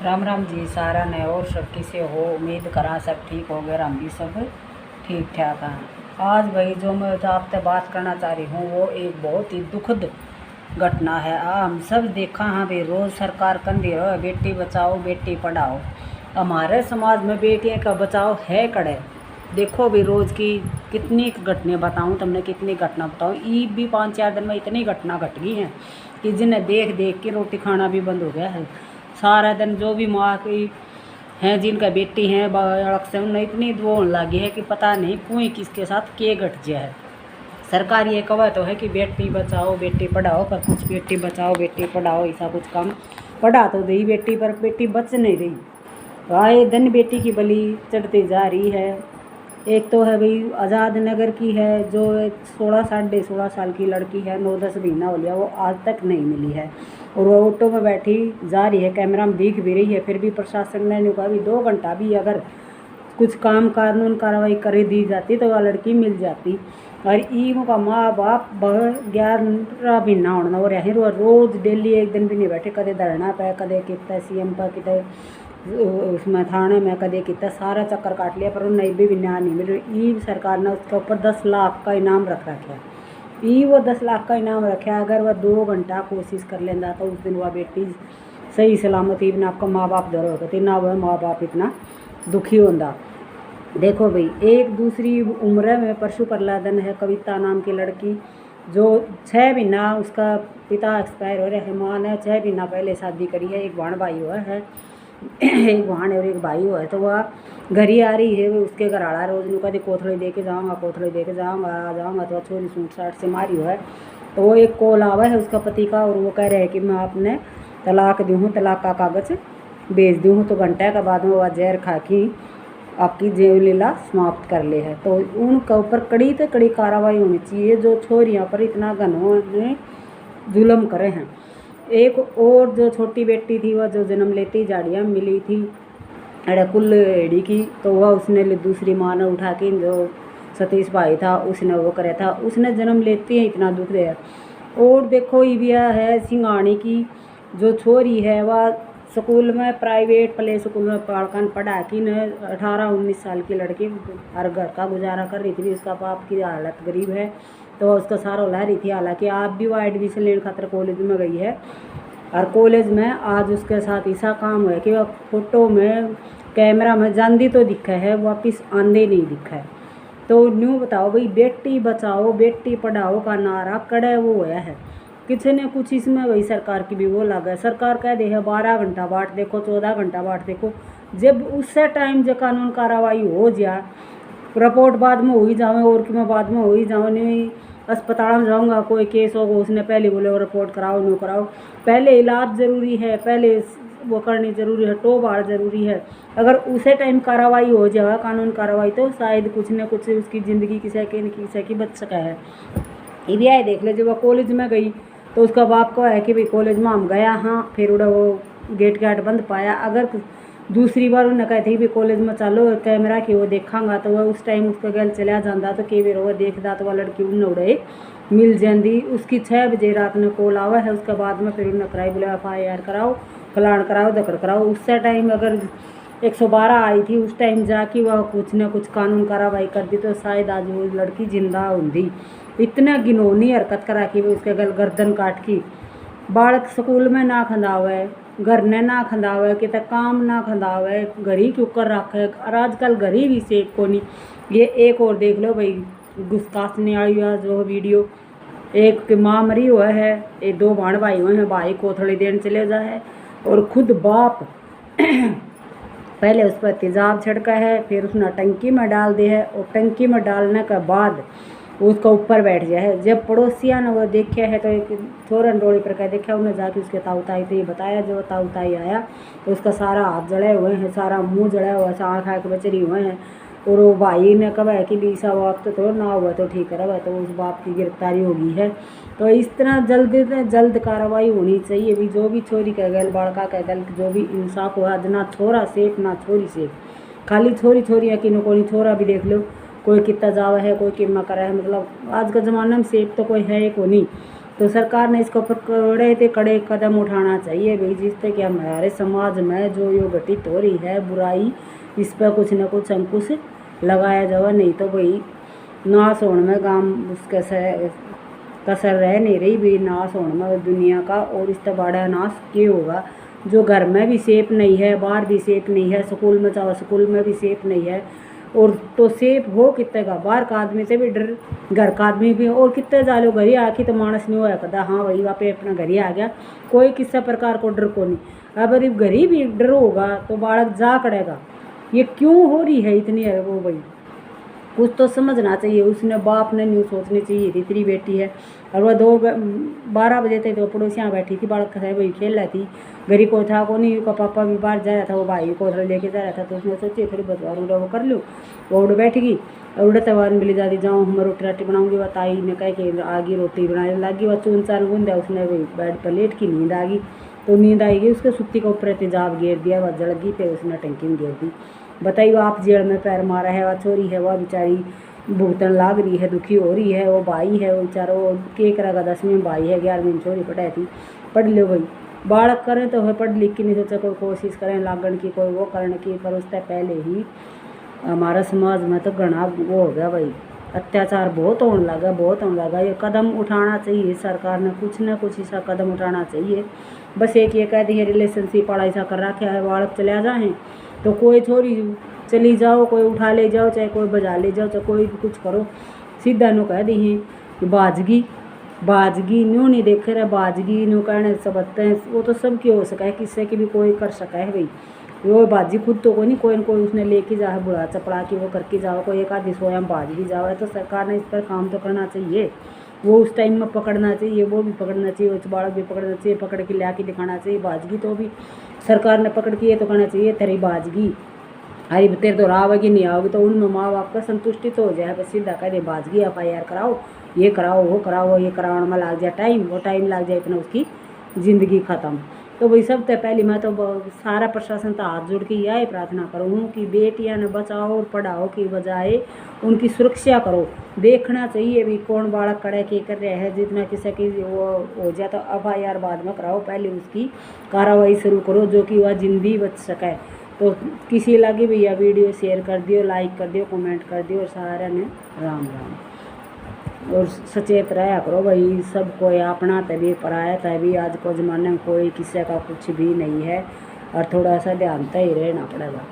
राम राम जी सारा ने और सब किसे हो। उम्मीद करा सब ठीक हो गए, हम भी सब ठीक ठाक हैं। आज भाई जो मैं आपसे बात करना चाह रही हूँ वो एक बहुत ही दुखद घटना है। हम सब देखा हाँ भाई, रोज़ सरकार कर दे रहा है बेटी बचाओ बेटी पढ़ाओ। हमारे समाज में बेटियों का बचाव है कड़े। देखो भी रोज़ की कितनी घटनाएं बताऊँ तुमने, कितनी घटना बताऊँ। ई भी 5-4 दिन में इतनी घटना घट गई हैं कि जिन्हें देख देख के रोटी खाना भी बंद हो गया है। सारा दिन जो भी माँ की हैं जिनका बेटी हैं बालक से उन्हें इतनी वो होने लगी है कि पता नहीं कोई किसके साथ के घट गया है। सरकार ये कहा तो है कि बेटी बचाओ बेटी पढ़ाओ, पर कुछ बेटी बचाओ बेटी पढ़ाओ ऐसा कुछ काम पढ़ा तो दी बेटी, पर बेटी बच नहीं रही। आए दिन बेटी की बलि चढ़ती जा रही है। एक तो है भाई आज़ाद नगर की है, जो 16-16.5 साल की लड़की है, 9-10 महीना हो गया, वो आज तक नहीं मिली है। और वो ऑटो में बैठी जा रही है, कैमरा में दिख भी रही है। फिर भी प्रशासन ने कहा भी 2 घंटा भी अगर कुछ काम कानून कार्रवाई कर दी जाती तो वह लड़की मिल जाती। और ई का माँ बाप 11 महीना होना और यहीं रोज़ डेली एक दिन भी नहीं बैठे, कदे धरना पे, कदे कितना CM पर, कितने उसमें थाने में, कदे कितना सारा चक्कर काट लिया, पर उन्हें भी न्याय नहीं मिल रही। ई सरकार ने उसके ऊपर 10 लाख का इनाम रख रखा है। ई वो 10 लाख का इनाम रखा है। अगर वह 2 घंटा कोशिश कर लेता तो उस दिन वह बेटी सही सलामती बिना आपका माँ बाप दर होता ना, वह माँ बाप इतना दुखी होता। देखो भाई, एक दूसरी उम्र में परशु प्रहलादन है, कविता नाम की लड़की, जो 6 महीना उसका पिता एक्सपायर हो रहे हैं। माँ ने 6 महीना पहले शादी करी है। एक भाण भाई हुआ है, एक भाण और एक भाई हुआ है। तो वह घर ही आ रही है, उसके घर आड़ा रोज नु कभी कोथड़ी दे के जाऊँगा, कोथड़ी दे के जाऊँगा, आ जाऊँगा। तो छोरी सूट साट से मारी हुआ है। तो वो एक कॉल आवा है उसका पति का, और वो कह रहे हैं कि मैं आपने तलाक दूँ हूँ, तलाक का कागज़ भेज दूँ हूँ। तो घंटे के बाद में वह जहर खा के आपकी जेल लीला समाप्त कर ले है। तो उनके ऊपर कड़ी से कड़ी कार्रवाई होनी चाहिए जो छोरियाँ पर इतना घनों जुल्म करे हैं। एक और जो छोटी बेटी थी वह जो जन्म लेती झाड़ियाँ मिली थी अरे कुल एड़ी की, तो वह उसने दूसरी माँ ने उठा के, जो सतीश भाई था उसने वो कराया था, उसने जन्म लेते ही इतना दुख दिया। और देखो ये भी है सिंगानी की जो छोरी है, वह स्कूल में प्राइवेट प्ले स्कूल में पढ़कर पढ़ा कि न 18-19 साल की लड़की हर घर का गुजारा कर रही थी। उसका बाप की हालत गरीब है तो उसका सारा ला रही थी। हालांकि आप भी वह एडमिशन लेने खातर कॉलेज में गई है, और कॉलेज में आज उसके साथ ऐसा काम है कि वह फोटो में कैमरा में जानती तो दिखा है, वापिस आंदे नहीं दिखा है। तो न्यू बताओ भाई, बेटी बचाओ बेटी पढ़ाओ का नारा कड़े वो होया है। किसी ने कुछ इसमें वही सरकार की भी वो लगा है। सरकार कह दे है 12 घंटा बाट देखो, 14 घंटा बाट देखो। जब उससे टाइम जो कानून कार्रवाई हो जाए, रिपोर्ट बाद में हो ही जावे और कि मैं बाद में हो ही जाऊँ, नहीं अस्पताल में जाऊँगा कोई केस होगा, उसने पहले बोले रिपोर्ट कराओ नो कराओ। पहले इलाज ज़रूरी है, पहले वो करनी ज़रूरी है, टो बाढ़ ज़रूरी है। अगर उसे टाइम कार्रवाई हो जाए कानून कार्रवाई, तो शायद कुछ न कुछ उसकी ज़िंदगी किसी की बच सका है। ये आए देख ले, जब वो कॉलेज में गई तो उसका बाप को है कि भाई कॉलेज में हम गया हाँ, फिर उड़ा वो गेट बंद पाया। अगर दूसरी बार उन्हें कहते ही भी कॉलेज में चलो कैमरा की वो देखांगा, तो वह उस टाइम उसका गल चला जाता। तो कई बार वो देखता तो वह लड़की उन्हें उड़े मिल जाती। उसकी 6 बजे रात में कॉल आवा है, उसके बाद में फिर उन्हें कराई बोले FIR कराओ, फलान कराओ, दकड़ कराओ। उससे टाइम अगर 112 आई थी उस टाइम जाके वह कुछ न कुछ कानून कार्रवाई कर दी तो शायद आज वो लड़की जिंदा होती। इतना घिनौनी हरकत करा कि वो उसके गर्दन काट की। बालक स्कूल में ना खंदावे, घर ने ना खंदावे, कि काम ना खंदावे, घर ही क्यों कर रखे। और आजकल घर ही भी सेफ को नहीं। ये एक और देख लो भाई, गुस्ताखनी आई हुआ जो वीडियो, एक की माँ मरी हुआ है, एक 2 भाण भाई हुए हैं, भाई को थोड़ी देर चले जाए है, और खुद बाप पहले उस पर तेजाब छिड़का है, फिर उसने टंकी में डाल दिया है, और टंकी में डालने के बाद उसका ऊपर बैठ गया है। जब पड़ोसिया ने वो देखा है तो एक थोरन डोली पर कह देखा, उन्हें जाके उसके ताऊताई तो ये बताया। जो ताऊताई आया तो उसका सारा हाथ जड़े हुए हैं, सारा मुंह जड़ा हुआ है, आँख आँख बचरी हुए हैं। और वो भाई ने कहा है कि बीसा बाप तो ना हुआ तो ठीक रहा, तो उस बाप की गिरफ्तारी होगी है। तो इस तरह जल्द से जल्द कार्रवाई होनी चाहिए भी। जो भी छोरी कह गल, बड़का कह गल, जो भी इंसाफ हुआ, ना छोरा सेफ ना छोरी सेफ। खाली छोरी छोरियाँ कि कोई छोरा भी देख लो, कोई कितना जावा है, कोई कितना करा है। मतलब आज का ज़माना में सेफ तो कोई है को नहीं। तो सरकार ने इसके ऊपर कड़े से कड़े कदम उठाना चाहिए भाई, जिससे कि हमारे समाज में जो यो घटित हो रही है बुराई, इस पर कुछ न कुछ अंकुश लगाया जाए। नहीं तो भाई नाश होने में गांव उसके से कसर रह नहीं रही भी, नाश होने में दुनिया का। और इससे बड़ा नाश ये होगा जो घर में भी सेफ नहीं है, बाहर भी सेफ नहीं है, स्कूल में जाओ स्कूल में भी सेफ नहीं है। और तो सेफ हो कितने का, बाहर का आदमी से भी डर, घर का आदमी भी। और कितने जालो घर ही आखी तो मानस नहीं होया कदा, हाँ भाई वहाँ पे अपना घर ही आ गया, कोई किसी प्रकार को डर को नहीं। अब घर ही भी डर होगा तो बालक जा करेगा। ये क्यों हो रही है इतनी है वो भाई, कुछ तो समझना चाहिए। उसने बाप ने न्यू सोचनी चाहिए थी, तेरी बेटी है। और वह 12 बजे थे तो पड़ोसियाँ बैठी थी, बालक है भाई खेल रही थी, घरी को था को नहीं, का पापा भी बाहर जा रहा था, वो भाई को लेके जा रहा था। तो उसने सोचे फिर बतवा उड़ा वो कर लूँ, वो उड़ बैठ गई। और उड़े तवार मिली जाती जाऊँ हम रोटी राटी बनाऊँगी, वह ताई ने कह के आगे रोटी बनाने लगी। वह चून चार गूंदा, उसने भाई बेड पर लेट की नींद आ गई। तो नींद आएगी उसके सुत्ती के ऊपर तेजाब घेर दिया, वह जल गई। फिर उसने टंकी में घेर दी। बताइए आप जेल में पैर मारा है, वह चोरी है, वह बेचारी भुगतन लाग रही है, दुखी हो रही है। वो भाई है वो बेचारा, वो के करेगा, 10वीं में भाई है, 11वीं में चोरी पढ़ाई थी। पढ़ लो भाई, बालक करें तो है पढ़ लिख के नहीं सोचा कोई कोशिश करें लागण की, कोई वो करने की। पर उससे पहले ही हमारा समाज में तो घना वो हो गया भाई, अत्याचार बहुत होने लगा, बहुत होने लगा। ये कदम उठाना चाहिए सरकार ने, कुछ ना कुछ ऐसा कदम उठाना चाहिए। बस एक ये कह दी है रिलेशनशिप वाला ऐसा कर रखा है, बालक चले जाएँ तो कोई छोरी चली जाओ, कोई उठा ले जाओ, चाहे कोई बजा ले जाओ, चाहे कोई भी कुछ करो, सीधा नो कह दी है कि बाजगी बाजगी न्यू नहीं देखे रहे, बाजगी न्यू कहने सबते हैं। वो तो सबकी हो सका है, किससे की भी कोई कर सका है भाई। वो बाजी खुद तो कोई नहीं, कोई न कोई उसने लेके जा है बुढ़ा चपड़ा के वो करके जाओ, कोई एक आदमी सोया बाज भी जाओ है। तो सरकार ने इस पर काम तो करना चाहिए, वो उस टाइम में पकड़ना चाहिए, वो भी पकड़ना चाहिए, उस बालक भी पकड़ना चाहिए, पकड़ के ला के दिखाना चाहिए। बाजगी तो भी सरकार ने पकड़ के ये तो कहना चाहिए तेरी बाजगी, अरे तेरे तो रावगी नहीं आओगी। तो उनमें माँ बाप का संतुष्टि तो हो जाए, बस सीधा कह दे बाजगी FIR कराओ, ये कराओ वो कराओ, ये कराने में लग जाए टाइम, वो टाइम लग जाए इतना उसकी ज़िंदगी ख़त्म। तो भाई सबसे पहले मैं तो सारा प्रशासन तो हाथ जोड़ के यही प्रार्थना करूँ कि बेटियां ने बचाओ और पढ़ाओ की बजाय उनकी सुरक्षा करो। देखना चाहिए भी कौन बालक कड़े के कर रहे हैं, जितना किसी की वो हो जाए तो FIR बाद में कराओ, पहले उसकी कार्रवाई शुरू करो जो कि वह जिंदगी बच सके। तो किसी लगे भैया वीडियो शेयर कर दियो, लाइक कर दियो, कमेंट कर दियो, और सारे ने राम राम। और सचेत रहा करो भाई, सब कोई अपना तभी पराया तभी, आज को ज़माने में कोई किसी का कुछ भी नहीं है। और थोड़ा सा ध्यान तो ही रहना पड़ेगा।